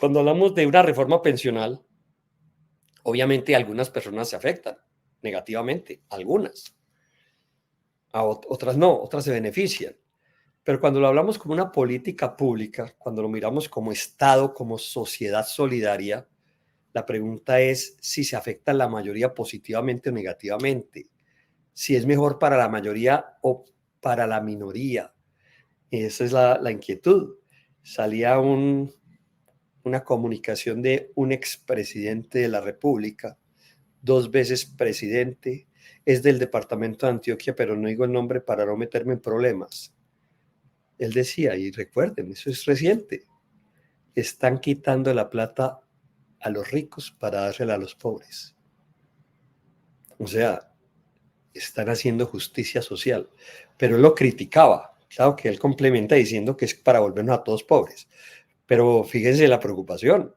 Cuando hablamos de una reforma pensional, obviamente algunas personas se afectan negativamente, algunas, otras no, otras se benefician. Pero cuando lo hablamos como una política pública, cuando lo miramos como Estado, como sociedad solidaria, la pregunta es si se afecta a la mayoría positivamente o negativamente, si es mejor para la mayoría o para la minoría. Esa es la inquietud. Salía una comunicación de un expresidente de la República, 2 veces presidente, es del departamento de Antioquia, pero no digo el nombre para no meterme en problemas. Él decía, y recuerden, eso es reciente, están quitando la plata a los ricos para dársela a los pobres. O sea, están haciendo justicia social. Pero él lo criticaba. Claro que él complementa diciendo que es para volvernos a todos pobres. Pero fíjense la preocupación.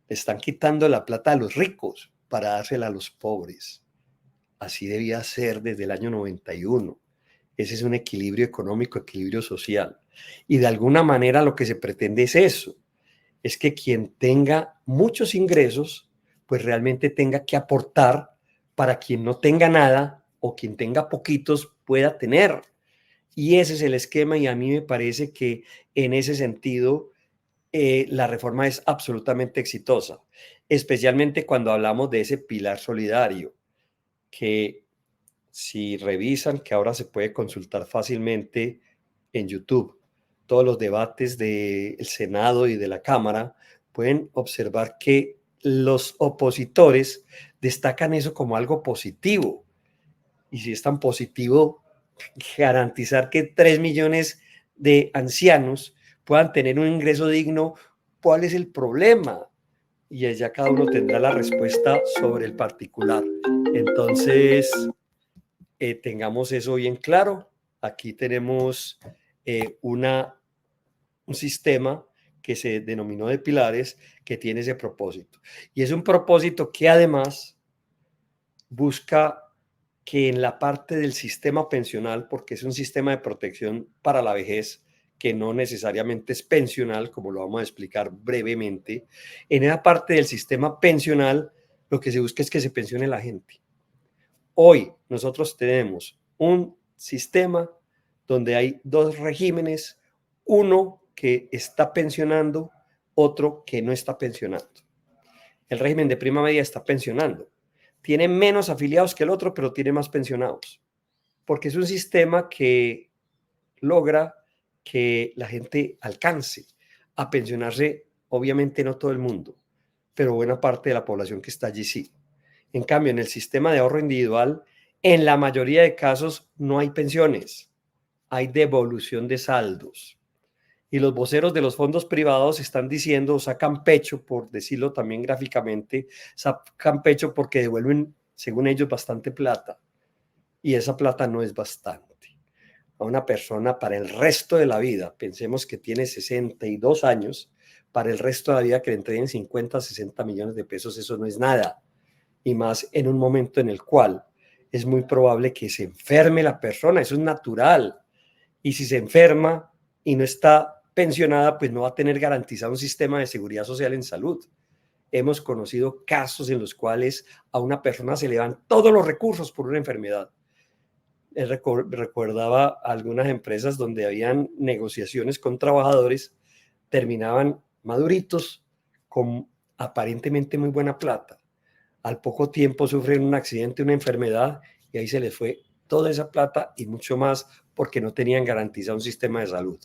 Están quitando la plata a los ricos para dársela a los pobres. Así debía ser desde el año 91. Ese es un equilibrio económico, equilibrio social. Y de alguna manera lo que se pretende es eso. Es que quien tenga muchos ingresos, pues realmente tenga que aportar para quien no tenga nada o quien tenga poquitos pueda tener. Y ese es el esquema y a mí me parece que en ese sentido la reforma es absolutamente exitosa, especialmente cuando hablamos de ese pilar solidario, que si revisan, que ahora se puede consultar fácilmente en YouTube, todos los debates del Senado y de la Cámara, pueden observar que los opositores destacan eso como algo positivo. Y si es tan positivo, garantizar que 3 millones de ancianos puedan tener un ingreso digno, ¿cuál es el problema? Y allá cada uno tendrá la respuesta sobre el particular. Entonces, tengamos eso bien claro. Aquí tenemos un sistema que se denominó de pilares que tiene ese propósito. Y es un propósito que además busca que en la parte del sistema pensional, porque es un sistema de protección para la vejez, que no necesariamente es pensional, como lo vamos a explicar brevemente, en esa parte del sistema pensional lo que se busca es que se pensione la gente. Hoy nosotros tenemos un sistema donde hay dos regímenes, uno que está pensionando, otro que no está pensionando. El régimen de prima media está pensionando. Tiene menos afiliados que el otro, pero tiene más pensionados, porque es un sistema que logra que la gente alcance a pensionarse, obviamente no todo el mundo, pero buena parte de la población que está allí sí. En cambio, en el sistema de ahorro individual, en la mayoría de casos no hay pensiones, hay devolución de saldos. Y los voceros de los fondos privados están diciendo, sacan pecho, por decirlo también gráficamente, sacan pecho porque devuelven, según ellos, bastante plata. Y esa plata no es bastante. A una persona para el resto de la vida, pensemos que tiene 62 años, para el resto de la vida que le entreguen 50, 60 millones de pesos, eso no es nada. Y más en un momento en el cual es muy probable que se enferme la persona, eso es natural. Y si se enferma y no está pensionada, pues no va a tener garantizado un sistema de seguridad social en salud. Hemos conocido casos en los cuales a una persona se le van todos los recursos por una enfermedad. Recordaba algunas empresas donde habían negociaciones con trabajadores, terminaban maduritos con aparentemente muy buena plata. Al poco tiempo sufren un accidente, una enfermedad, y ahí se les fue toda esa plata y mucho más porque no tenían garantizado un sistema de salud.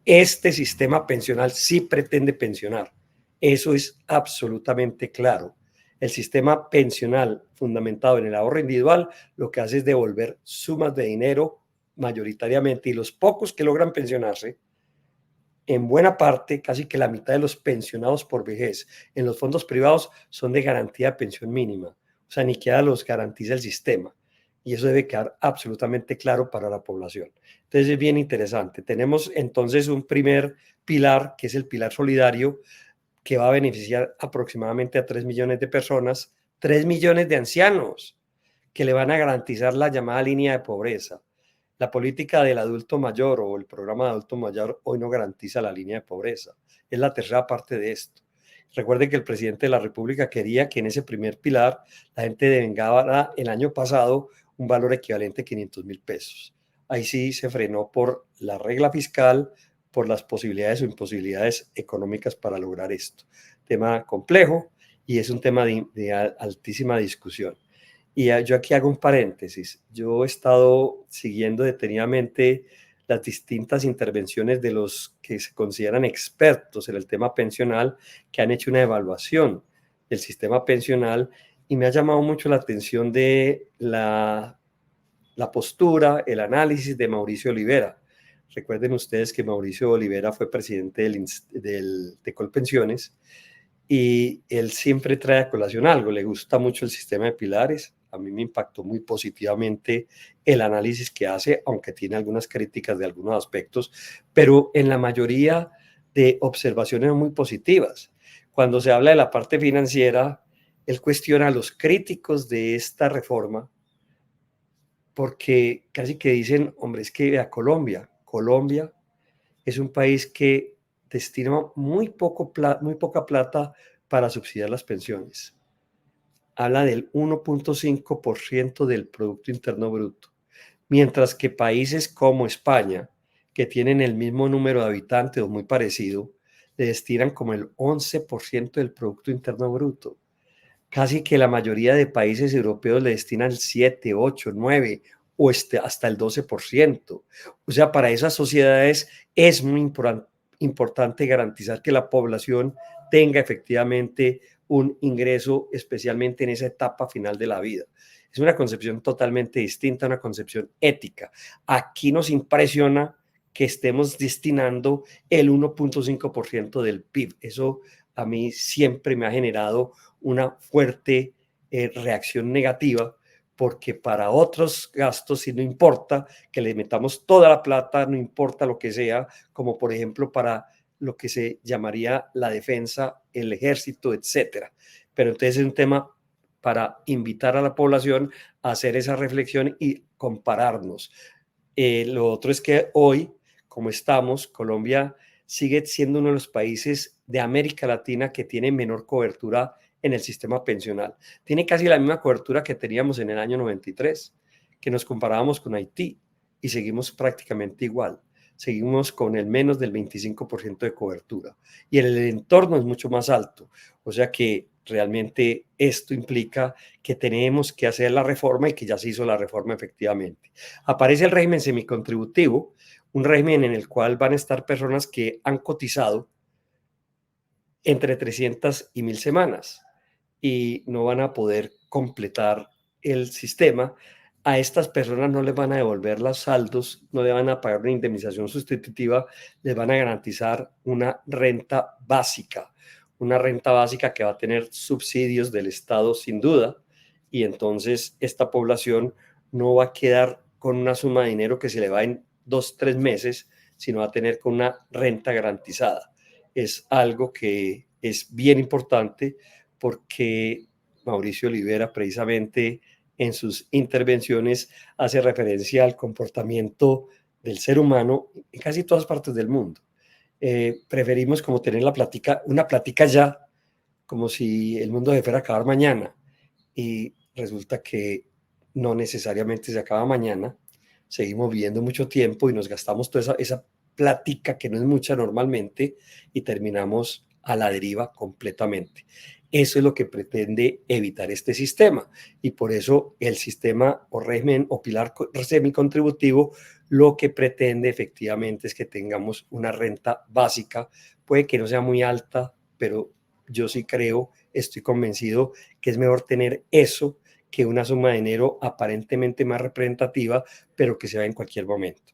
Este sistema pensional sí pretende pensionar. Eso es absolutamente claro. El sistema pensional fundamentado en el ahorro individual lo que hace es devolver sumas de dinero mayoritariamente, y los pocos que logran pensionarse, en buena parte, casi que la mitad de los pensionados por vejez en los fondos privados son de garantía de pensión mínima. O sea, ni siquiera los garantiza el sistema. Y eso debe quedar absolutamente claro para la población. Entonces es bien interesante. Tenemos entonces un primer pilar, que es el pilar solidario, que va a beneficiar aproximadamente a 3 millones de personas, 3 millones de ancianos, que le van a garantizar la llamada línea de pobreza. La política del adulto mayor o el programa de adulto mayor hoy no garantiza la línea de pobreza. Es la tercera parte de esto. Recuerden que el presidente de la República quería que en ese primer pilar la gente devengara el año pasado un valor equivalente a 500.000 pesos. Ahí sí se frenó por la regla fiscal, por las posibilidades o imposibilidades económicas para lograr esto. Tema complejo y es un tema de altísima discusión. Y yo aquí hago un paréntesis. Yo he estado siguiendo detenidamente las distintas intervenciones de los que se consideran expertos en el tema pensional, que han hecho una evaluación del sistema pensional, y me ha llamado mucho la atención de la postura, el análisis de Mauricio Olivera. Recuerden ustedes que Mauricio Olivera fue presidente de Colpensiones, y él siempre trae a colación algo. Le gusta mucho el sistema de pilares. A mí me impactó muy positivamente el análisis que hace, aunque tiene algunas críticas de algunos aspectos, pero en la mayoría de observaciones muy positivas. Cuando se habla de la parte financiera, él cuestiona a los críticos de esta reforma, porque casi que dicen, hombre, es que a Colombia es un país que destina muy poca plata para subsidiar las pensiones. Habla del 1.5% del Producto Interno Bruto, mientras que países como España, que tienen el mismo número de habitantes o muy parecido, le destinan como el 11% del Producto Interno Bruto. Casi que la mayoría de países europeos le destinan el 7, 8, 9 o hasta el 12%. O sea, para esas sociedades es muy importante garantizar que la población tenga efectivamente un ingreso, especialmente en esa etapa final de la vida. Es una concepción totalmente distinta, una concepción ética. Aquí nos impresiona que estemos destinando el 1.5% del PIB. Eso a mí siempre me ha generado una fuerte reacción negativa, porque para otros gastos sí no importa que le metamos toda la plata, no importa lo que sea, como por ejemplo para lo que se llamaría la defensa, el ejército, etcétera. Pero entonces es un tema para invitar a la población a hacer esa reflexión y compararnos. Lo otro es que hoy, como estamos, Colombia sigue siendo uno de los países de América Latina que tiene menor cobertura en el sistema pensional. Tiene casi la misma cobertura que teníamos en el año 93, que nos comparábamos con Haití, y seguimos prácticamente igual. Seguimos con el menos del 25% de cobertura. Y el entorno es mucho más alto. O sea que realmente esto implica que tenemos que hacer la reforma, y que ya se hizo la reforma efectivamente. Aparece el régimen semicontributivo, un régimen en el cual van a estar personas que han cotizado entre 300 y 1.000 semanas y no van a poder completar el sistema. A estas personas no les van a devolver los saldos, no le van a pagar una indemnización sustitutiva, les van a garantizar una renta básica que va a tener subsidios del Estado sin duda, y entonces esta población no va a quedar con una suma de dinero que se le va en 2, 3 meses, sino va a tener con una renta garantizada. Es algo que es bien importante, porque Mauricio Olivera precisamente en sus intervenciones hace referencia al comportamiento del ser humano en casi todas partes del mundo. Preferimos como tener una plática ya, como si el mundo se fuera a acabar mañana, y resulta que no necesariamente se acaba mañana. Seguimos viviendo mucho tiempo y nos gastamos toda esa plática, que no es mucha normalmente, y terminamos a la deriva completamente. Eso es lo que pretende evitar este sistema, y por eso el sistema o régimen o pilar semicontributivo lo que pretende efectivamente es que tengamos una renta básica. Puede que no sea muy alta, pero yo sí creo, estoy convencido que es mejor tener eso que una suma de dinero aparentemente más representativa, pero que se va en cualquier momento.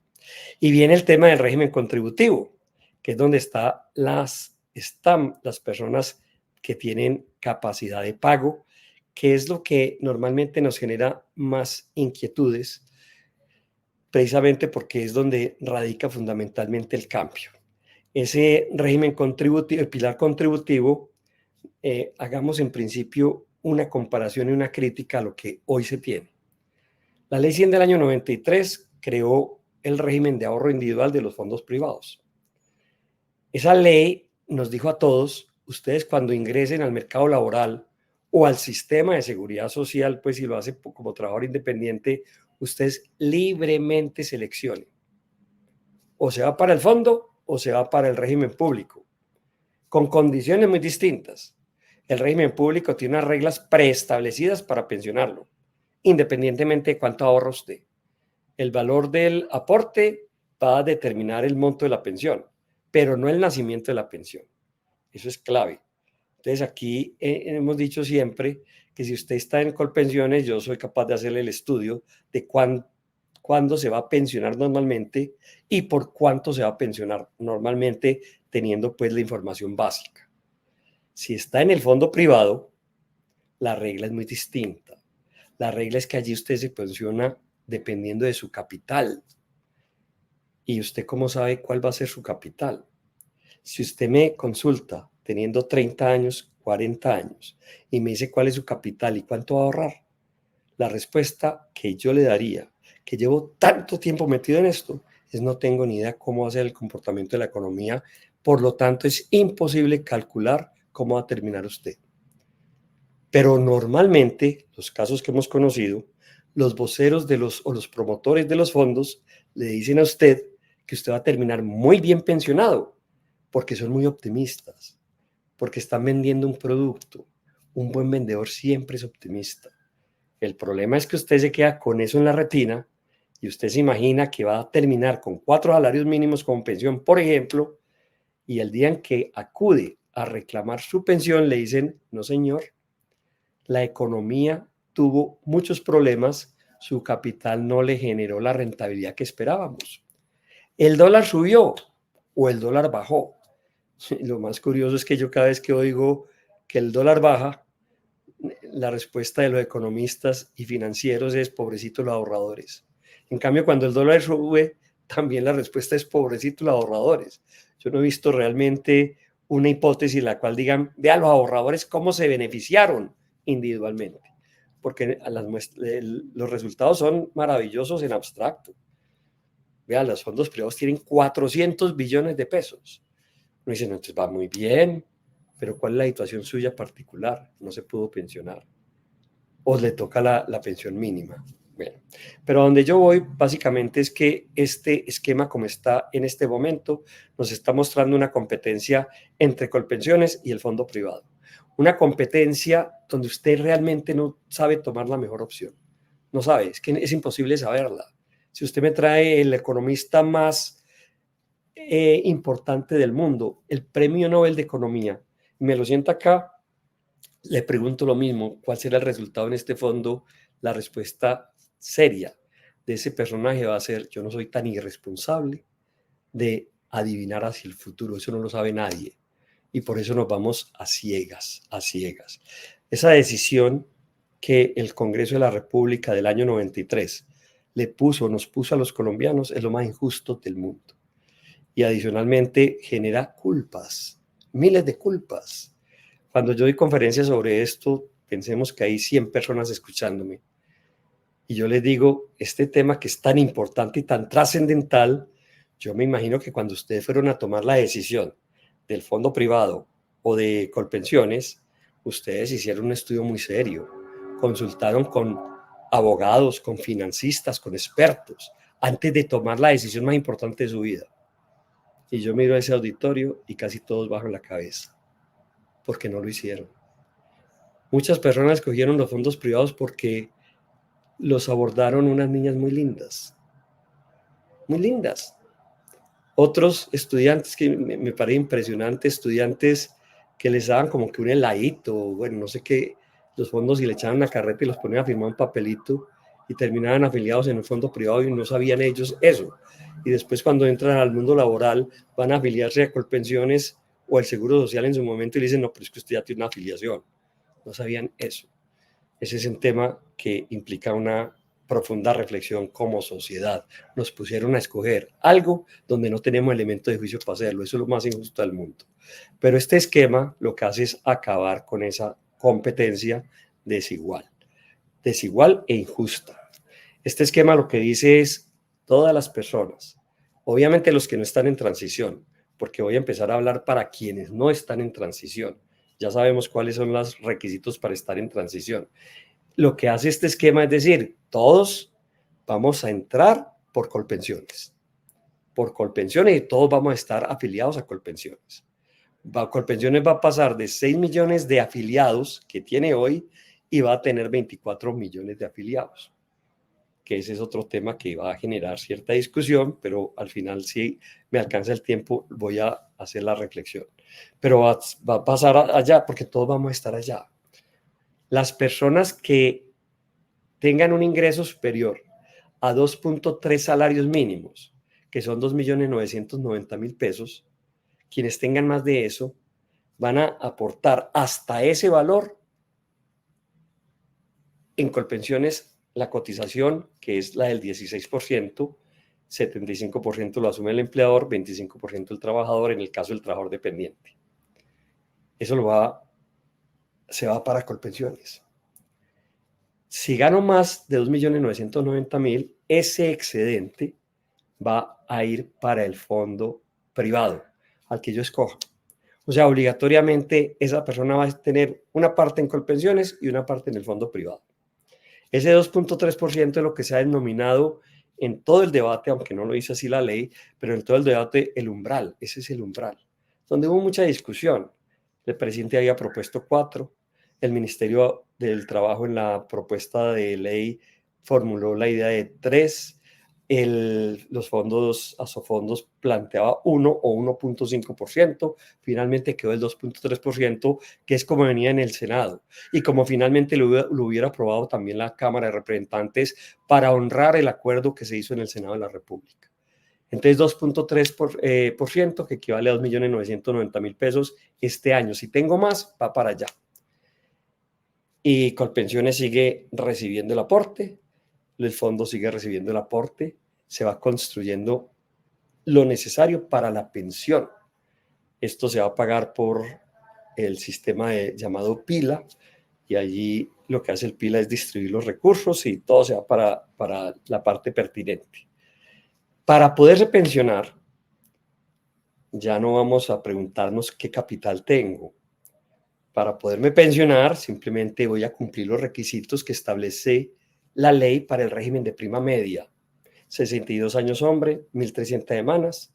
Y viene el tema del régimen contributivo, que es donde están las personas que tienen capacidad de pago, que es lo que normalmente nos genera más inquietudes, precisamente porque es donde radica fundamentalmente el cambio. Ese régimen contributivo, el pilar contributivo, hagamos en principio una comparación y una crítica a lo que hoy se tiene. La Ley 100 del año 93 creó el régimen de ahorro individual de los fondos privados. Esa ley nos dijo a todos: ustedes cuando ingresen al mercado laboral o al sistema de seguridad social, pues si lo hace como trabajador independiente, ustedes libremente seleccionen. O se va para el fondo o se va para el régimen público, con condiciones muy distintas. El régimen público tiene unas reglas preestablecidas para pensionarlo, independientemente de cuánto ahorra usted. El valor del aporte va a determinar el monto de la pensión, pero no el nacimiento de la pensión. Eso es clave. Entonces aquí hemos dicho siempre que si usted está en Colpensiones, yo soy capaz de hacerle el estudio de cuándo se va a pensionar normalmente y por cuánto se va a pensionar normalmente, teniendo pues la información básica. Si está en el fondo privado, la regla es muy distinta. La regla es que allí usted se pensiona dependiendo de su capital. ¿Y usted cómo sabe cuál va a ser su capital? Si usted me consulta teniendo 30 años, 40 años, y me dice cuál es su capital y cuánto va a ahorrar, la respuesta que yo le daría, que llevo tanto tiempo metido en esto, es no tengo ni idea cómo va a ser el comportamiento de la economía, por lo tanto es imposible calcular cómo va a terminar usted. Pero normalmente, los casos que hemos conocido, los voceros o los promotores de los fondos le dicen a usted que usted va a terminar muy bien pensionado, porque son muy optimistas, porque están vendiendo un producto. Un buen vendedor siempre es optimista. El problema es que usted se queda con eso en la retina y usted se imagina que va a terminar con 4 salarios mínimos como pensión, por ejemplo, y el día en que acude a reclamar su pensión le dicen, no señor, la economía tuvo muchos problemas, su capital no le generó la rentabilidad que esperábamos. ¿El dólar subió o el dólar bajó? Lo más curioso es que yo cada vez que oigo que el dólar baja, la respuesta de los economistas y financieros es pobrecitos los ahorradores. En cambio, cuando el dólar sube, también la respuesta es pobrecitos los ahorradores. Yo no he visto realmente una hipótesis en la cual digan, vea los ahorradores cómo se beneficiaron individualmente, porque los resultados son maravillosos en abstracto. Vean, los fondos privados tienen 400 billones de pesos. Uno dice, no, entonces va muy bien, pero ¿cuál es la situación suya particular? No se pudo pensionar. O le toca la pensión mínima. Bueno, pero donde yo voy básicamente es que este esquema como está en este momento nos está mostrando una competencia entre Colpensiones y el fondo privado. Una competencia donde usted realmente no sabe tomar la mejor opción. No sabe, es que es imposible saberla. Si usted me trae el economista más importante del mundo, el Premio Nobel de Economía, me lo sienta acá, le pregunto lo mismo, ¿cuál será el resultado en este fondo? La respuesta seria de ese personaje va a ser, yo no soy tan irresponsable de adivinar hacia el futuro, eso no lo sabe nadie. Y por eso nos vamos a ciegas, a ciegas. Esa decisión que el Congreso de la República del año 93 nos puso a los colombianos es lo más injusto del mundo. Y adicionalmente genera culpas, miles de culpas. Cuando yo doy conferencias sobre esto, pensemos que hay 100 personas escuchándome. Y yo les digo, este tema que es tan importante y tan trascendental, yo me imagino que cuando ustedes fueron a tomar la decisión del fondo privado o de Colpensiones, ustedes hicieron un estudio muy serio, consultaron con abogados, con financistas, con expertos, antes de tomar la decisión más importante de su vida. Y yo miro a ese auditorio y casi todos bajan la cabeza, porque no lo hicieron. Muchas personas cogieron los fondos privados porque los abordaron unas niñas muy lindas, muy lindas. Otros estudiantes que me parece impresionante, estudiantes que les daban como que un heladito, bueno, no sé qué, los fondos y le echaban una carreta y los ponían a firmar un papelito y terminaban afiliados en un fondo privado y no sabían ellos eso. Y después cuando entran al mundo laboral van a afiliarse a Colpensiones o el Seguro Social en su momento y le dicen, no, pero es que usted ya tiene una afiliación. No sabían eso. Ese es un tema que implica una profunda reflexión como sociedad. Nos pusieron a escoger algo donde no tenemos elementos de juicio para hacerlo. Eso es lo más injusto del mundo. Pero este esquema lo que hace es acabar con esa competencia desigual e injusta. Este esquema lo que dice es todas las personas, obviamente los que no están en transición, porque voy a empezar a hablar para quienes no están en transición. Ya sabemos cuáles son los requisitos para estar en transición. Lo que hace este esquema es decir, todos vamos a entrar por Colpensiones. Por Colpensiones y todos vamos a estar afiliados a Colpensiones. Colpensiones va a pasar de 6 millones de afiliados que tiene hoy y va a tener 24 millones de afiliados. Que ese es otro tema que va a generar cierta discusión, pero al final, si me alcanza el tiempo, voy a hacer la reflexión. Pero va a pasar allá, porque todos vamos a estar allá. Las personas que tengan un ingreso superior a 2.3 salarios mínimos, que son 2.990.000 pesos, quienes tengan más de eso, van a aportar hasta ese valor en Colpensiones la cotización, que es la del 16%, 75% lo asume el empleador, 25% el trabajador, en el caso del trabajador dependiente. Eso se va para Colpensiones. Si gano más de 2.990.000, ese excedente va a ir para el fondo privado, al que yo escoja. O sea, obligatoriamente esa persona va a tener una parte en Colpensiones y una parte en el fondo privado. Ese 2.3% es lo que se ha denominado en todo el debate, aunque no lo dice así la ley, pero en todo el debate el umbral. Ese es el umbral, donde hubo mucha discusión. El presidente había propuesto 4, el Ministerio del Trabajo en la propuesta de ley formuló la idea de 3, los fondos, Asofondos planteaba 1 o 1.5%, finalmente quedó el 2.3%, que es como venía en el Senado, y como finalmente lo hubiera aprobado también la Cámara de Representantes para honrar el acuerdo que se hizo en el Senado de la República. Entonces, 2.3%, que equivale a 2.990.000 pesos este año. Si tengo más, va para allá. Y Colpensiones sigue recibiendo el aporte, el fondo sigue recibiendo el aporte, se va construyendo lo necesario para la pensión. Esto se va a pagar por el sistema llamado PILA, y allí lo que hace el PILA es distribuir los recursos y todo se va para la parte pertinente. Para poderse pensionar, ya no vamos a preguntarnos qué capital tengo. Para poderme pensionar, simplemente voy a cumplir los requisitos que establece la ley para el régimen de prima media. 62 años hombre, 1.300 semanas,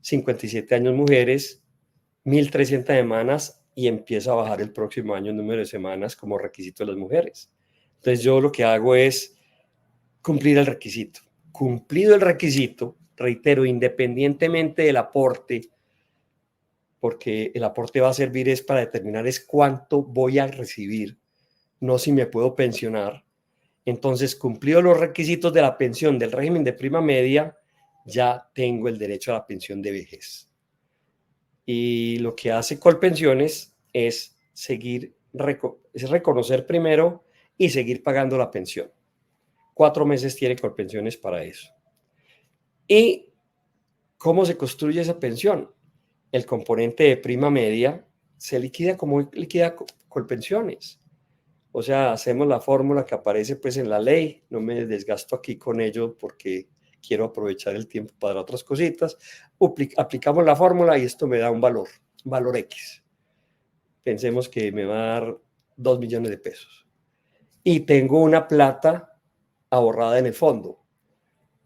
57 años mujeres, 1.300 semanas, y empieza a bajar el próximo año el número de semanas como requisito de las mujeres. Entonces yo lo que hago es cumplir el requisito. Cumplido el requisito, reitero, independientemente del aporte, porque el aporte va a servir es para determinar es cuánto voy a recibir, no si me puedo pensionar. Entonces, cumplidos los requisitos de la pensión del régimen de prima media, ya tengo el derecho a la pensión de vejez. Y lo que hace Colpensiones es reconocer primero y seguir pagando la pensión. 4 meses tiene Colpensiones para eso. ¿Y cómo se construye esa pensión? El componente de prima media se liquida como liquida Colpensiones. O sea, hacemos la fórmula que aparece pues en la ley, no me desgasto aquí con ello porque quiero aprovechar el tiempo para otras cositas. Aplicamos la fórmula y esto me da un valor X. Pensemos que me va a dar 2 millones de pesos. Y tengo una plata ahorrada en el fondo.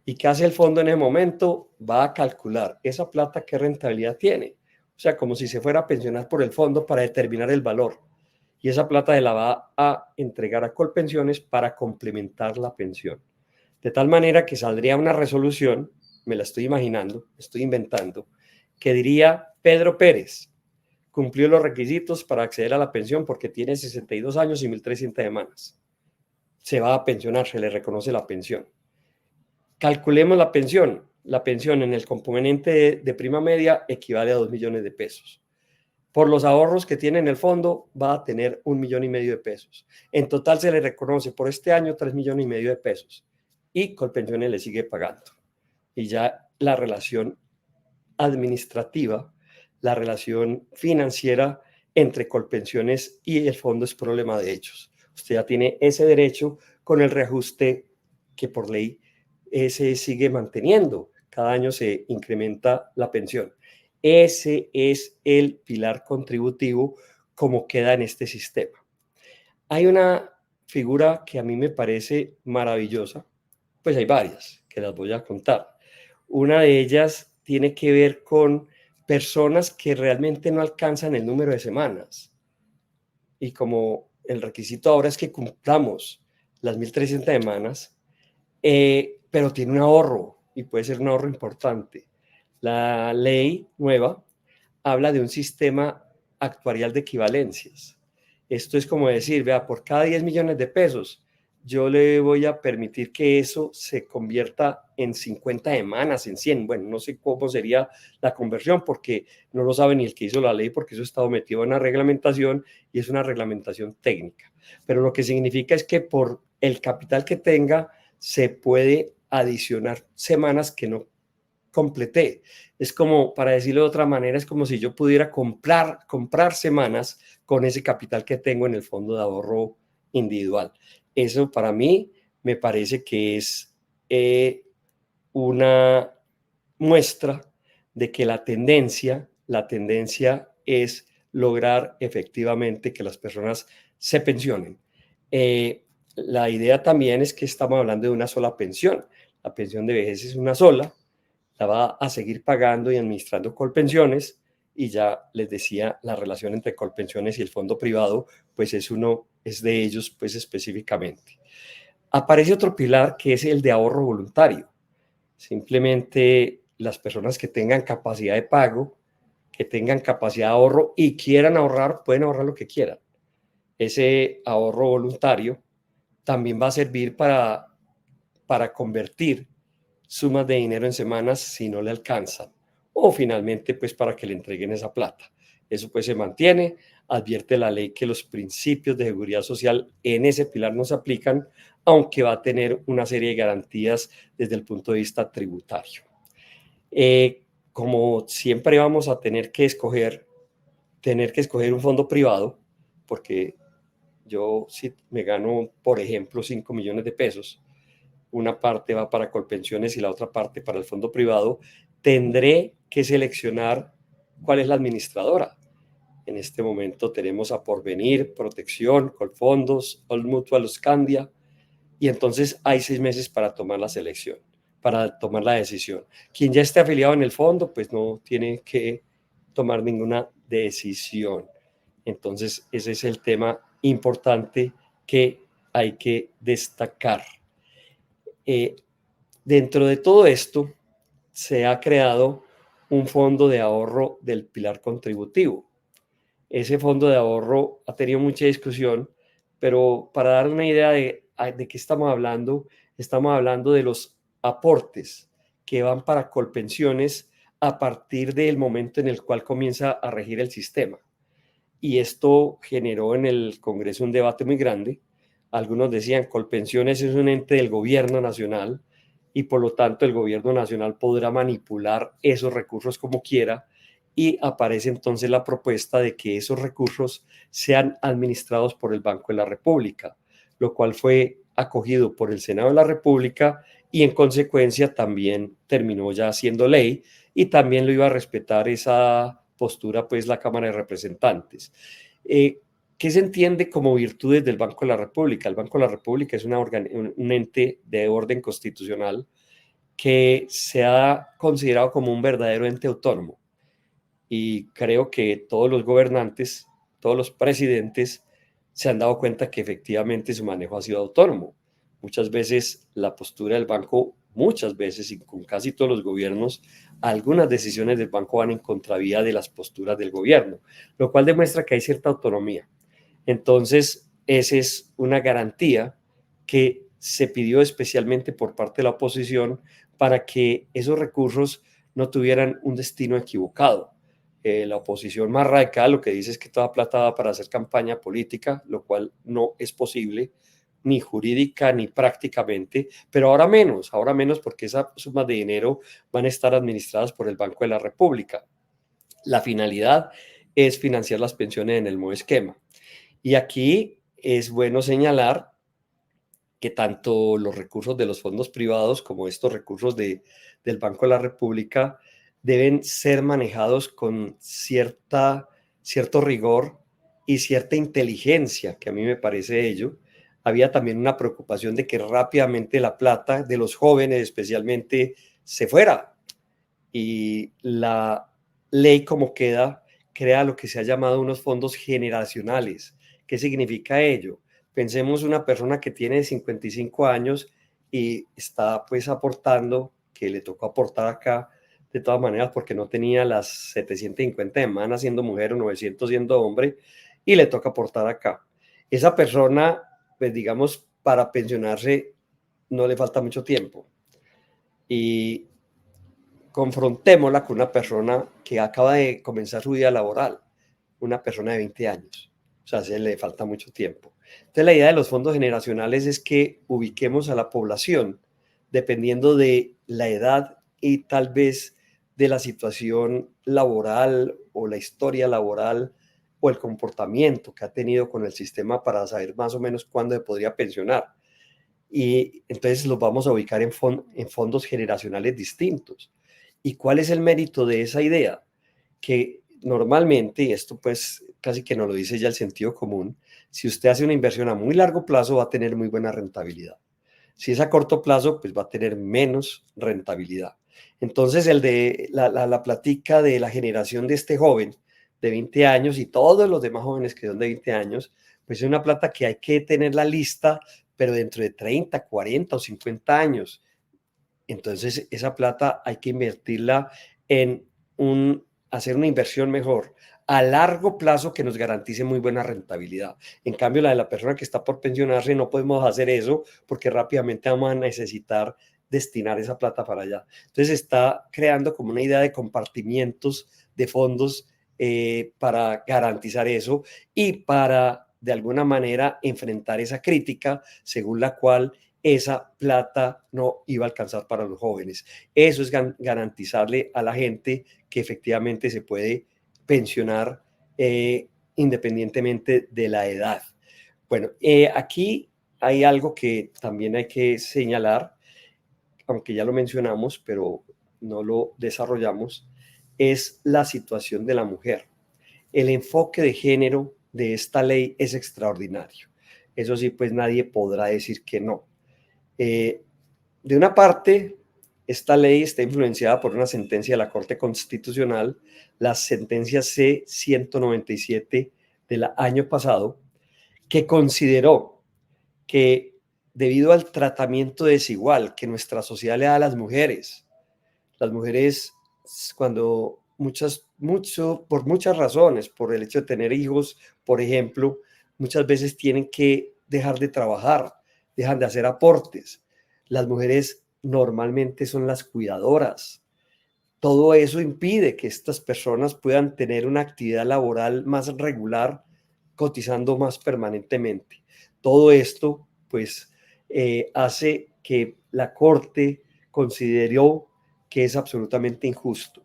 ¿Y qué hace el fondo en ese momento? Va a calcular esa plata qué rentabilidad tiene. O sea, como si se fuera a pensionar por el fondo para determinar el valor. Y esa plata se la va a entregar a Colpensiones para complementar la pensión. De tal manera que saldría una resolución, me la estoy imaginando, estoy inventando, que diría: Pedro Pérez cumplió los requisitos para acceder a la pensión porque tiene 62 años y 1.300 semanas. Se va a pensionar, se le reconoce la pensión. Calculemos la pensión. La pensión en el componente de prima media equivale a 2 millones de pesos. Por los ahorros que tiene en el fondo, va a tener 1,5 millones de pesos. En total se le reconoce por este año 3,5 millones de pesos. Y Colpensiones le sigue pagando. Y ya la relación administrativa, la relación financiera entre Colpensiones y el fondo es problema de ellos. Usted ya tiene ese derecho con el reajuste que por ley se sigue manteniendo. Cada año se incrementa la pensión. Ese es el pilar contributivo como queda en este sistema. Hay una figura que a mí me parece maravillosa, pues hay varias que las voy a contar. Una de ellas tiene que ver con personas que realmente no alcanzan el número de semanas. Y como el requisito ahora es que cumplamos las 1.300 semanas, pero tiene un ahorro y puede ser un ahorro importante. La ley nueva habla de un sistema actuarial de equivalencias. Esto es como decir, vea, por cada 10 millones de pesos, yo le voy a permitir que eso se convierta en 50 semanas, en 100. Bueno, no sé cómo sería la conversión porque no lo sabe ni el que hizo la ley porque eso ha estado metido en una reglamentación y es una reglamentación técnica. Pero lo que significa es que por el capital que tenga se puede adicionar semanas que no completé. Es como, para decirlo de otra manera, es como si yo pudiera comprar semanas con ese capital que tengo en el fondo de ahorro individual. Eso para mí me parece que es una muestra de que la tendencia es lograr efectivamente que las personas se pensionen. La idea también es que estamos hablando de una sola pensión. La pensión de vejez es una sola, la va a seguir pagando y administrando Colpensiones, y ya les decía, la relación entre Colpensiones y el fondo privado, pues es de ellos, pues específicamente. Aparece otro pilar que es el de ahorro voluntario. Simplemente las personas que tengan capacidad de pago, que tengan capacidad de ahorro y quieran ahorrar, pueden ahorrar lo que quieran. Ese ahorro voluntario también va a servir para convertir sumas de dinero en semanas si no le alcanzan, o finalmente pues para que le entreguen esa plata. Eso pues se mantiene. Advierte la ley que los principios de seguridad social en ese pilar no se aplican, aunque va a tener una serie de garantías desde el punto de vista tributario. Como siempre vamos a tener que escoger un fondo privado, porque yo si me gano, por ejemplo, 5 millones de pesos, una parte va para Colpensiones y la otra parte para el fondo privado, tendré que seleccionar cuál es la administradora. En este momento tenemos a Porvenir, Protección, Colfondos, Old Mutual, Scandia, y entonces hay 6 meses para tomar la selección, para tomar la decisión. Quien ya esté afiliado en el fondo, pues no tiene que tomar ninguna decisión. Entonces, ese es el tema importante que hay que destacar. Eh, Dentro de todo esto, se ha creado un fondo de ahorro del pilar contributivo. Ese fondo de ahorro ha tenido mucha discusión, pero para dar una idea de qué estamos hablando de los aportes que van para Colpensiones a partir del momento en el cual comienza a regir el sistema. Y esto generó en el Congreso un debate muy grande. Algunos decían, Colpensiones es un ente del gobierno nacional y por lo tanto el gobierno nacional podrá manipular esos recursos como quiera, y aparece entonces la propuesta de que esos recursos sean administrados por el Banco de la República, lo cual fue acogido por el Senado de la República y en consecuencia también terminó ya siendo ley, y también lo iba a respetar esa postura pues la Cámara de Representantes. ¿Qué se entiende como virtudes del Banco de la República? El Banco de la República es un ente de orden constitucional que se ha considerado como un verdadero ente autónomo, y creo que todos los gobernantes, todos los presidentes se han dado cuenta que efectivamente su manejo ha sido autónomo. Muchas veces la postura del banco, muchas veces y con casi todos los gobiernos, algunas decisiones del banco van en contravía de las posturas del gobierno, lo cual demuestra que hay cierta autonomía. Entonces, esa es una garantía que se pidió especialmente por parte de la oposición para que esos recursos no tuvieran un destino equivocado. La oposición más radical lo que dice es que toda plata va para hacer campaña política, lo cual no es posible, ni jurídica ni prácticamente, pero ahora menos porque esas sumas de dinero van a estar administradas por el Banco de la República. La finalidad es financiar las pensiones en el nuevo esquema. Y aquí es bueno señalar que tanto los recursos de los fondos privados como estos recursos del Banco de la República deben ser manejados con cierto rigor y cierta inteligencia, que a mí me parece ello. Había también una preocupación de que rápidamente la plata de los jóvenes especialmente se fuera, y la ley como queda crea lo que se ha llamado unos fondos generacionales. ¿Qué significa ello? Pensemos una persona que tiene 55 años y está pues aportando, que le tocó aportar acá de todas maneras porque no tenía las 750 semanas siendo mujer o 900 siendo hombre, y le toca aportar acá. Esa persona, pues digamos, para pensionarse no le falta mucho tiempo. Y confrontémosla con una persona que acaba de comenzar su vida laboral, una persona de 20 años. O sea, se le falta mucho tiempo. Entonces, la idea de los fondos generacionales es que ubiquemos a la población dependiendo de la edad y tal vez de la situación laboral o la historia laboral o el comportamiento que ha tenido con el sistema para saber más o menos cuándo se podría pensionar. Y entonces los vamos a ubicar en fondos generacionales distintos. ¿Y cuál es el mérito de esa idea? Que normalmente, y esto pues casi que nos lo dice ya el sentido común, si usted hace una inversión a muy largo plazo va a tener muy buena rentabilidad. Si es a corto plazo, pues va a tener menos rentabilidad. Entonces, el de la plática de la generación de este joven de 20 años y todos los demás jóvenes que son de 20 años, pues es una plata que hay que tenerla lista, pero dentro de 30, 40 o 50 años. Entonces, esa plata hay que invertirla en hacer una inversión mejor a largo plazo que nos garantice muy buena rentabilidad. En cambio, la de la persona que está por pensionarse, no podemos hacer eso porque rápidamente vamos a necesitar destinar esa plata para allá. Entonces, está creando como una idea de compartimientos de fondos para garantizar eso y para, de alguna manera, enfrentar esa crítica según la cual esa plata no iba a alcanzar para los jóvenes. Eso es garantizarle a la gente que efectivamente se puede pensionar independientemente de la edad. Bueno, aquí hay algo que también hay que señalar, aunque ya lo mencionamos, pero no lo desarrollamos, es la situación de la mujer. El enfoque de género de esta ley es extraordinario. Eso sí, pues nadie podrá decir que no. De una parte, esta ley está influenciada por una sentencia de la Corte Constitucional, la sentencia C-197 del año pasado, que consideró que debido al tratamiento desigual que nuestra sociedad le da a las mujeres cuando por muchas razones, por el hecho de tener hijos, por ejemplo, muchas veces tienen que dejar de trabajar, dejan de hacer aportes. Las mujeres normalmente son las cuidadoras. Todo eso impide que estas personas puedan tener una actividad laboral más regular, cotizando más permanentemente. Todo esto, pues, hace que la Corte consideró que es absolutamente injusto,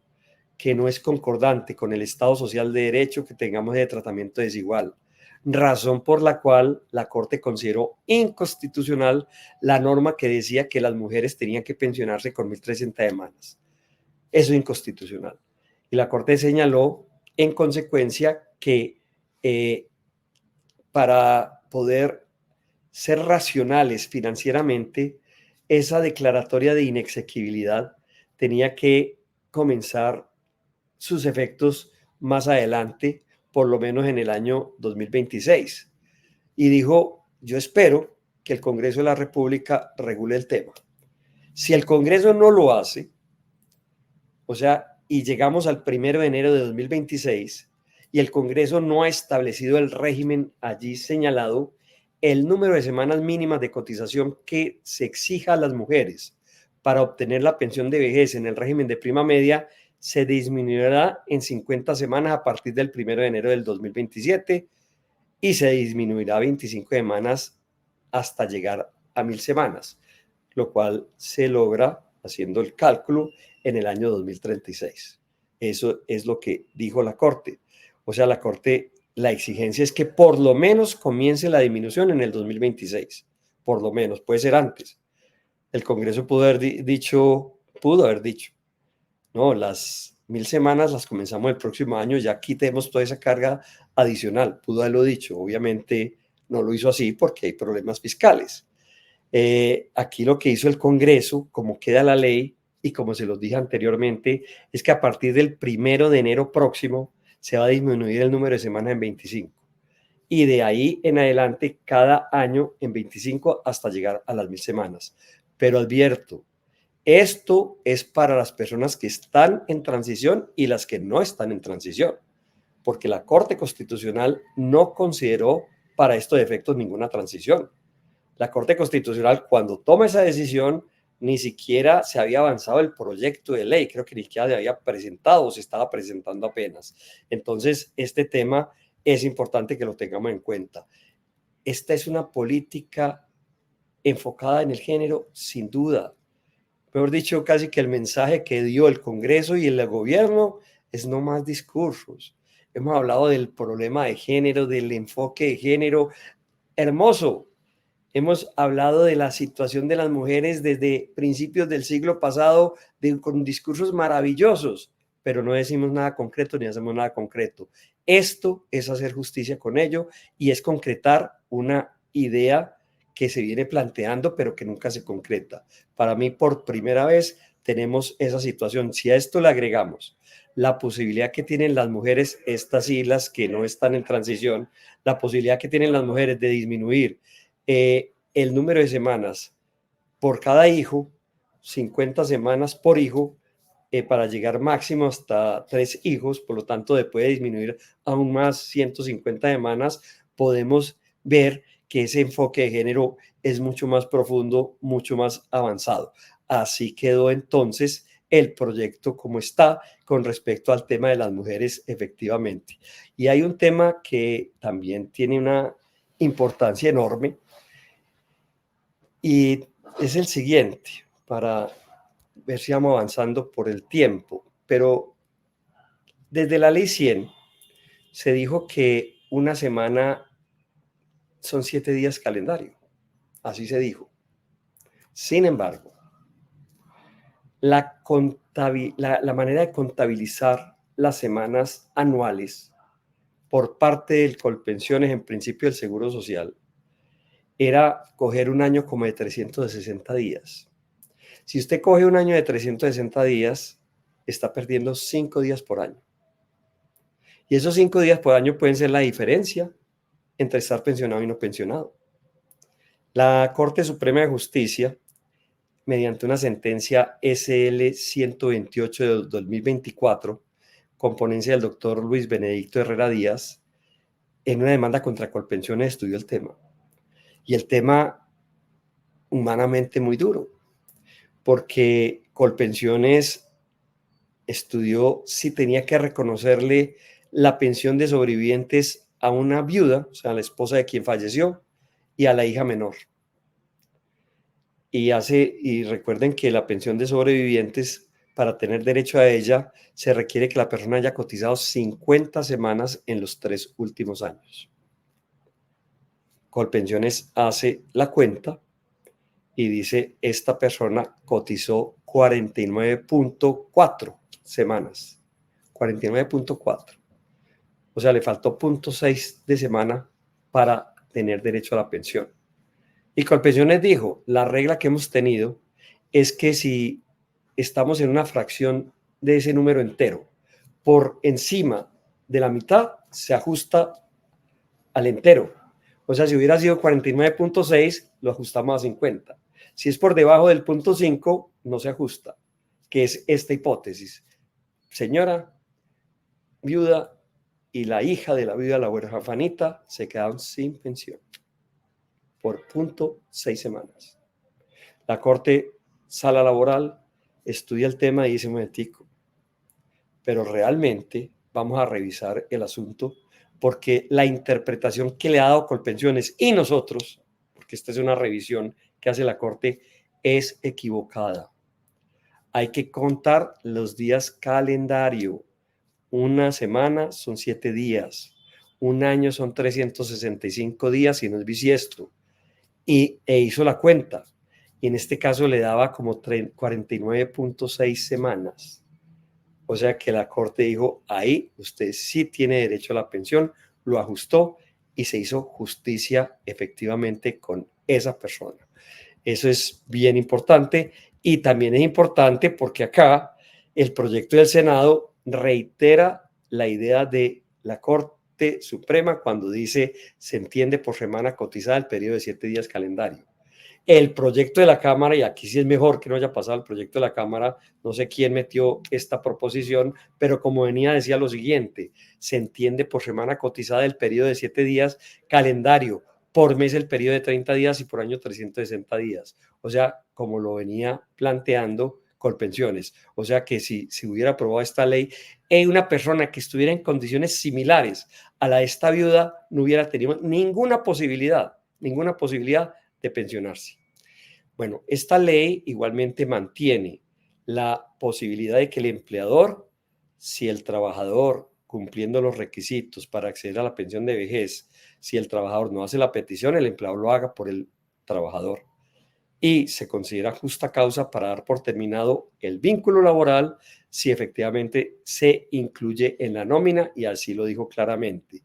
que no es concordante con el Estado Social de Derecho que tengamos de tratamiento desigual, razón por la cual la Corte consideró inconstitucional la norma que decía que las mujeres tenían que pensionarse con 1.300 semanas. Eso es inconstitucional. Y la Corte señaló, en consecuencia, que para poder ser racionales financieramente, esa declaratoria de inexequibilidad tenía que comenzar sus efectos más adelante, por lo menos en el año 2026. Y dijo, yo espero que el Congreso de la República regule el tema. Si el Congreso no lo hace, o sea, y llegamos al 1 de enero de 2026 y el Congreso no ha establecido el régimen allí señalado, el número de semanas mínimas de cotización que se exija a las mujeres para obtener la pensión de vejez en el régimen de prima media se disminuirá en 50 semanas a partir del 1 de enero del 2027 y se disminuirá 25 semanas hasta llegar a 1.000 semanas, lo cual se logra haciendo el cálculo en el año 2036. Eso es lo que dijo la Corte. O sea, la Corte, la exigencia es que por lo menos comience la disminución en el 2026. Por lo menos, puede ser antes. El Congreso pudo haber dicho, no, las 1000 semanas las comenzamos el próximo año, ya quitemos toda esa carga adicional. Pudo haberlo dicho, obviamente no lo hizo así porque hay problemas fiscales. Aquí lo que hizo el Congreso, como queda la ley y como se los dije anteriormente, es que a partir del 1 de enero próximo se va a disminuir el número de semanas en 25. Y de ahí en adelante, cada año en 25 hasta llegar a las 1000 semanas. Pero advierto, esto es para las personas que están en transición y las que no están en transición, porque la Corte Constitucional no consideró para estos efectos ninguna transición. La Corte Constitucional, cuando toma esa decisión, ni siquiera se había avanzado el proyecto de ley, creo que ni siquiera se había presentado o se estaba presentando apenas. Entonces, este tema es importante que lo tengamos en cuenta. Esta es una política enfocada en el género, sin duda. Mejor dicho, casi que el mensaje que dio el Congreso y el gobierno es no más discursos. Hemos hablado del problema de género, del enfoque de género. Hermoso. Hemos hablado de la situación de las mujeres desde principios del siglo pasado con discursos maravillosos, pero no decimos nada concreto ni hacemos nada concreto. Esto es hacer justicia con ello y es concretar una idea que se viene planteando, pero que nunca se concreta. Para mí, por primera vez, tenemos esa situación. Si a esto le agregamos la posibilidad que tienen las mujeres, estas islas que no están en transición, la posibilidad que tienen las mujeres de disminuir el número de semanas por cada hijo, 50 semanas por hijo, para llegar máximo hasta 3 hijos, por lo tanto, después de disminuir aún más 150 semanas, podemos ver que ese enfoque de género es mucho más profundo, mucho más avanzado. Así quedó entonces el proyecto como está con respecto al tema de las mujeres, efectivamente. Y hay un tema que también tiene una importancia enorme y es el siguiente, para ver si vamos avanzando por el tiempo, pero desde la ley 100 se dijo que una semana son 7 días calendario, así se dijo. Sin embargo, la manera de contabilizar las semanas anuales por parte del Colpensiones, en principio del Seguro Social, era coger un año como de 360 días. Si usted coge un año de 360 días, está perdiendo 5 días por año. Y esos 5 días por año pueden ser la diferencia entre estar pensionado y no pensionado. La Corte Suprema de Justicia, mediante una sentencia SL 128 de 2024, con ponencia del doctor Luis Benedicto Herrera Díaz, en una demanda contra Colpensiones estudió el tema. Y el tema humanamente muy duro, porque Colpensiones estudió si tenía que reconocerle la pensión de sobrevivientes a una viuda, o sea, a la esposa de quien falleció, y a la hija menor. Y recuerden que la pensión de sobrevivientes, para tener derecho a ella, se requiere que la persona haya cotizado 50 semanas en los 3 últimos años. Colpensiones hace la cuenta y dice, esta persona cotizó 49.4 semanas. 49.4. O sea, le faltó 0.6 de semana para tener derecho a la pensión. Y Colpensiones dijo, la regla que hemos tenido es que si estamos en una fracción de ese número entero, por encima de la mitad se ajusta al entero. O sea, si hubiera sido 49.6, lo ajustamos a 50. Si es por debajo del 0.5, no se ajusta, que es esta hipótesis. Señora viuda y la hija de la viuda, la huerfanita, se quedaron sin pensión por 0.6 semanas. La Corte Sala Laboral estudia el tema y dice, un momentico, pero realmente vamos a revisar el asunto porque la interpretación que le ha dado Colpensiones y nosotros, porque esta es una revisión que hace la Corte, es equivocada. Hay que contar los días calendario. Una semana son 7 días. Un año son 365 días y no es bisiesto. E hizo la cuenta. Y en este caso le daba como 49.6 semanas. O sea que la Corte dijo, ahí usted sí tiene derecho a la pensión, lo ajustó y se hizo justicia efectivamente con esa persona. Eso es bien importante y también es importante porque acá el proyecto del Senado reitera la idea de la Corte Suprema cuando dice se entiende por semana cotizada el periodo de 7 días calendario. El proyecto de la Cámara, y aquí sí es mejor que no haya pasado el proyecto de la Cámara, no sé quién metió esta proposición, pero como venía decía lo siguiente, se entiende por semana cotizada el periodo de 7 días calendario, por mes el periodo de 30 días y por año 360 días. O sea, como lo venía planteando Colpensiones. O sea que si hubiera aprobado esta ley, una persona que estuviera en condiciones similares a la de esta viuda no hubiera tenido ninguna posibilidad de pensionarse. Bueno, esta ley igualmente mantiene la posibilidad de que el empleador, si el trabajador, cumpliendo los requisitos para acceder a la pensión de vejez, si el trabajador no hace la petición, el empleador lo haga por el trabajador. Y se considera justa causa para dar por terminado el vínculo laboral si efectivamente se incluye en la nómina, y así lo dijo claramente.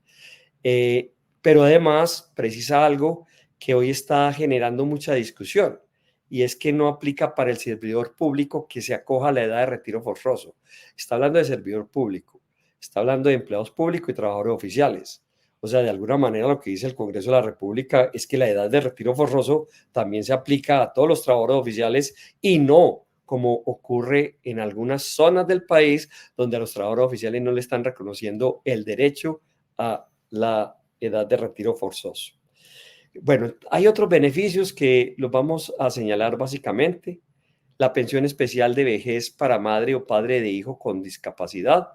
Pero además precisa algo que hoy está generando mucha discusión, y es que no aplica para el servidor público que se acoja a la edad de retiro forzoso. Está hablando de servidor público, está hablando de empleados públicos y trabajadores oficiales. O sea, de alguna manera lo que dice el Congreso de la República es que la edad de retiro forzoso también se aplica a todos los trabajadores oficiales y no como ocurre en algunas zonas del país donde a los trabajadores oficiales no le están reconociendo el derecho a la edad de retiro forzoso. Bueno, hay otros beneficios que los vamos a señalar básicamente. La pensión especial de vejez para madre o padre de hijo con discapacidad.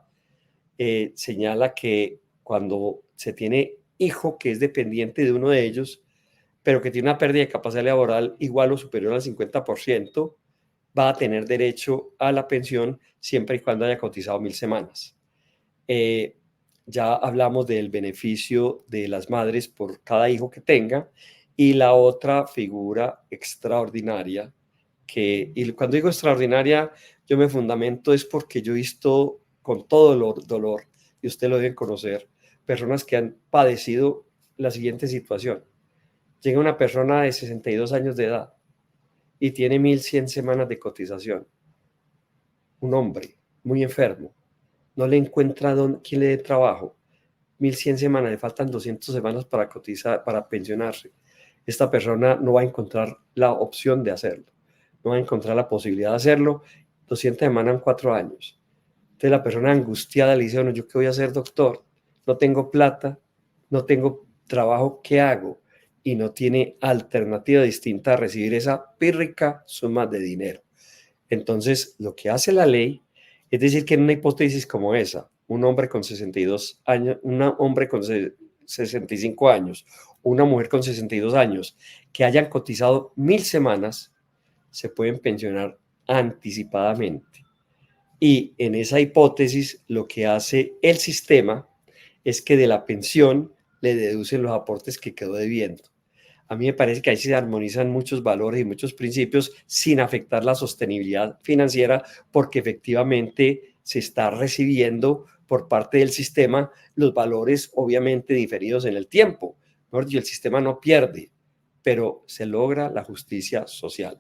Señala que cuando se tiene hijo que es dependiente de uno de ellos, pero que tiene una pérdida de capacidad laboral igual o superior al 50%, va a tener derecho a la pensión siempre y cuando haya cotizado 1.000 semanas. Ya hablamos del beneficio de las madres por cada hijo que tenga, y la otra figura extraordinaria, y cuando digo extraordinaria, yo me fundamento es porque yo he visto con todo el dolor, y usted lo deben conocer, personas que han padecido la siguiente situación. Llega una persona de 62 años de edad y tiene 1.100 semanas de cotización. Un hombre muy enfermo, no le encuentra quién le dé trabajo. 1.100 semanas, le faltan 200 semanas para cotizar, para pensionarse. Esta persona no va a encontrar la opción de hacerlo, no va a encontrar la posibilidad de hacerlo. 200 semanas en 4 años. Entonces la persona angustiada le dice, bueno, ¿yo qué voy a hacer, doctor? No tengo plata, no tengo trabajo, ¿qué hago? Y no tiene alternativa distinta a recibir esa pírrica suma de dinero. Entonces, lo que hace la ley es decir que en una hipótesis como esa, un hombre con 62 años, un hombre con 65 años, una mujer con 62 años, que hayan cotizado 1.000 semanas, se pueden pensionar anticipadamente. Y en esa hipótesis, lo que hace el sistema es que de la pensión le deducen los aportes que quedó debiendo. A mí me parece que ahí se armonizan muchos valores y muchos principios sin afectar la sostenibilidad financiera, porque efectivamente se está recibiendo por parte del sistema los valores obviamente diferidos en el tiempo. Mejor dicho, el sistema no pierde, pero se logra la justicia social.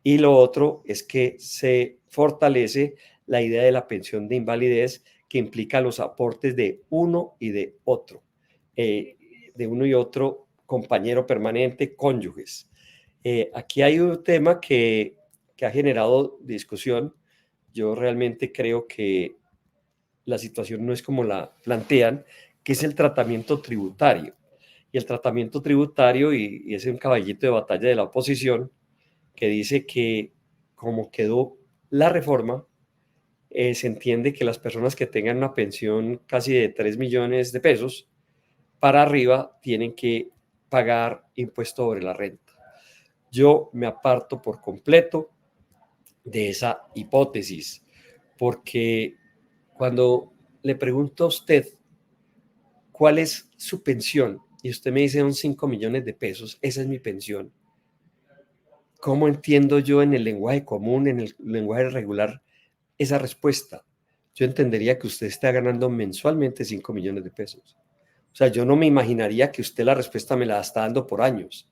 Y lo otro es que se fortalece la idea de la pensión de invalidez, que implica los aportes de uno y de otro, de uno y otro compañero permanente, cónyuges. Aquí hay un tema que ha generado discusión. Yo realmente creo que la situación no es como la plantean, que es el tratamiento tributario. Y el tratamiento tributario, y es un caballito de batalla de la oposición, que dice que como quedó la reforma, se entiende que las personas que tengan una pensión casi de 3 millones de pesos para arriba tienen que pagar impuesto sobre la renta. Yo me aparto por completo de esa hipótesis, porque cuando le pregunto a usted cuál es su pensión y usted me dice son 5 millones de pesos, esa es mi pensión. ¿Cómo entiendo yo en el lenguaje común, en el lenguaje regular, esa respuesta? yo entendería que usted está ganando mensualmente 5 millones de pesos. O sea, yo no me imaginaría que usted la respuesta me la está dando por años.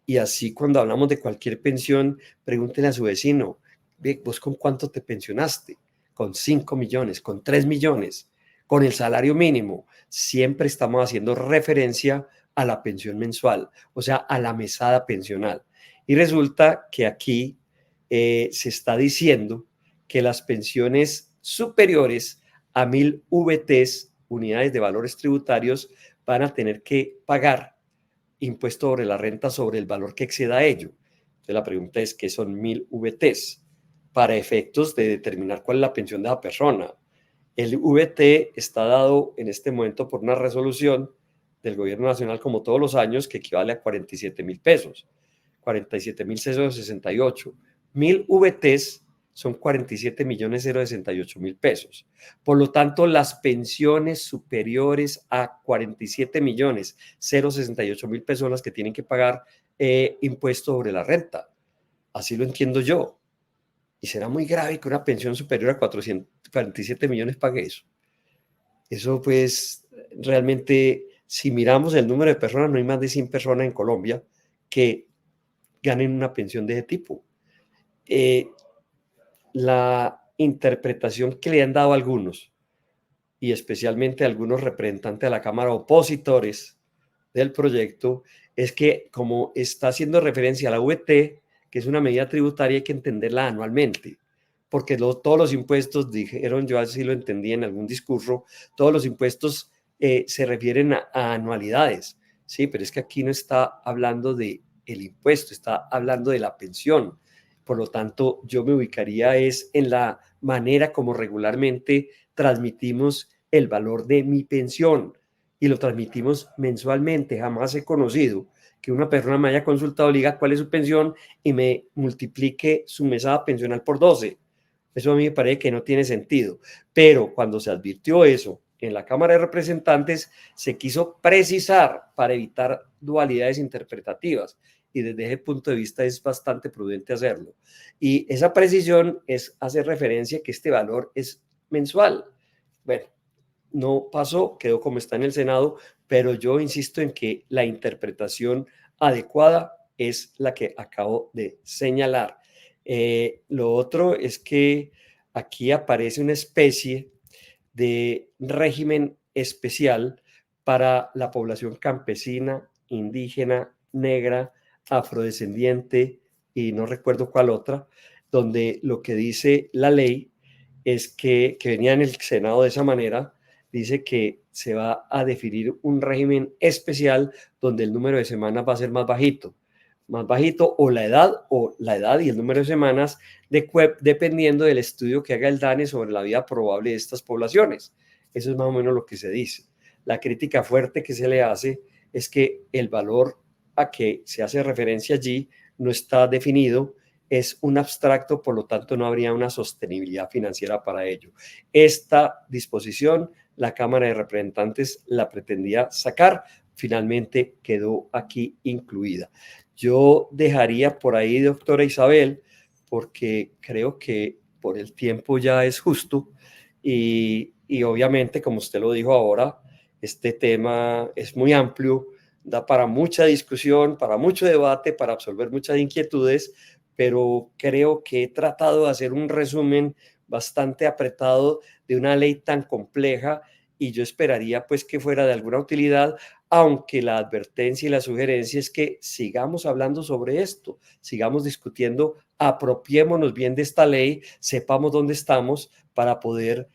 Y así cuando hablamos de cualquier pensión, pregúntele a su vecino, ve, ¿vos con cuánto te pensionaste? Con 5 millones, con 3 millones, con el salario mínimo. Siempre estamos haciendo referencia a la pensión mensual, o sea, a la mesada pensional. Y resulta que aquí se está diciendo que las pensiones superiores a 1000 VTs, unidades de valores tributarios, van a tener que pagar impuesto sobre la renta sobre el valor que exceda ello. Entonces la pregunta es, ¿qué son 1000 VTs? Para efectos de determinar cuál es la pensión de la persona. El VT está dado en este momento por una resolución del gobierno nacional, como todos los años, que equivale a 47.000 pesos. 47.068. 1000 VTs son 47.068.000 pesos. Por lo tanto, las pensiones superiores a 47.068.000 pesos son las que tienen que pagar impuesto sobre la renta. Así lo entiendo yo. Y será muy grave que una pensión superior a 447 millones pague eso. Eso pues realmente, si miramos el número de personas, no hay más de 100 personas en Colombia que ganen una pensión de ese tipo. La interpretación que le han dado algunos, y especialmente algunos representantes de la Cámara opositores del proyecto, es que como está haciendo referencia a la VT, que es una medida tributaria, hay que entenderla anualmente, porque todos los impuestos, dijeron, yo así lo entendí en algún discurso, todos los impuestos se refieren a anualidades, sí, pero es que aquí no está hablando de el impuesto, está hablando de la pensión. Por lo tanto, yo me ubicaría es en la manera como regularmente transmitimos el valor de mi pensión y lo transmitimos mensualmente. Jamás he conocido que una persona me haya consultado, le diga cuál es su pensión y me multiplique su mesada pensional por 12. Eso a mí me parece que no tiene sentido. Pero cuando se advirtió eso en la Cámara de Representantes, se quiso precisar para evitar dualidades interpretativas. Y desde ese punto de vista es bastante prudente hacerlo. Y esa precisión es hacer referencia a que este valor es mensual. Bueno, no pasó, quedó como está en el Senado, pero yo insisto en que la interpretación adecuada es la que acabo de señalar. Lo otro es que aquí aparece una especie de régimen especial para la población campesina, indígena, negra, afrodescendiente y no recuerdo cuál otra, donde lo que dice la ley es que venía en el Senado de esa manera, dice que se va a definir un régimen especial donde el número de semanas va a ser más bajito o la edad y el número de semanas dependiendo del estudio que haga el DANE sobre la vida probable de estas poblaciones. Eso es más o menos lo que se dice. La crítica fuerte que se le hace es que el valor a que se hace referencia allí no está definido, es un abstracto, por lo tanto no habría una sostenibilidad financiera para ello. Esta disposición, la Cámara de Representantes la pretendía sacar, finalmente quedó aquí incluida. Yo dejaría por ahí, doctora Isabel, porque creo que por el tiempo ya es justo y obviamente, como usted lo dijo ahora, este tema es muy amplio, da para mucha discusión, para mucho debate, para absolver muchas inquietudes, pero creo que he tratado de hacer un resumen bastante apretado de una ley tan compleja y yo esperaría pues que fuera de alguna utilidad, aunque la advertencia y la sugerencia es que sigamos hablando sobre esto, sigamos discutiendo, apropiémonos bien de esta ley, sepamos dónde estamos para poder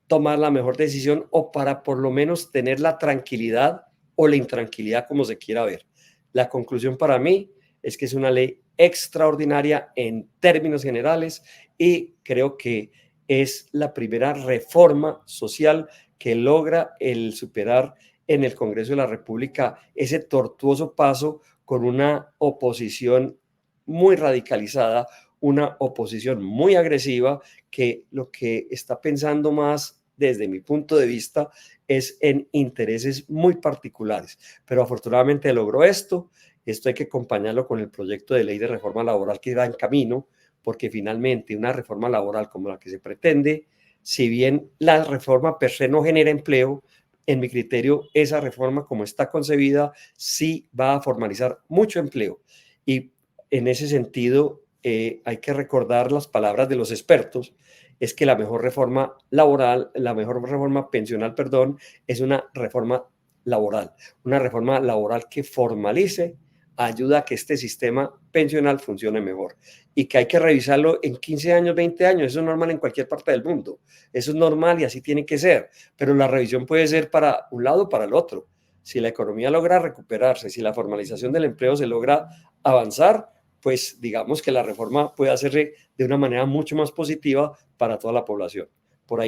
tomar la mejor decisión o para por lo menos tener la tranquilidad o la intranquilidad como se quiera ver. La conclusión para mí es que es una ley extraordinaria en términos generales y creo que es la primera reforma social que logra el superar en el Congreso de la República ese tortuoso paso con una oposición muy radicalizada, una oposición muy agresiva que lo que está pensando más desde mi punto de vista es en intereses muy particulares. Pero afortunadamente logró esto. Esto hay que acompañarlo con el proyecto de ley de reforma laboral que va en camino, porque finalmente una reforma laboral como la que se pretende Si bien la reforma per se no genera empleo, en mi criterio, esa reforma como está concebida sí va a formalizar mucho empleo. Y en ese sentido, hay que recordar las palabras de los expertos, es que la mejor reforma laboral, la mejor reforma pensional, perdón, es una reforma laboral que formalice, ayuda a que este sistema pensional funcione mejor y que hay que revisarlo en 15 años, 20 años, eso es normal en cualquier parte del mundo, eso es normal y así tiene que ser, pero la revisión puede ser para un lado o para el otro. Si la economía logra recuperarse, si la formalización del empleo se logra avanzar, pues digamos que la reforma puede hacerse de una manera mucho más positiva para toda la población. Por ahí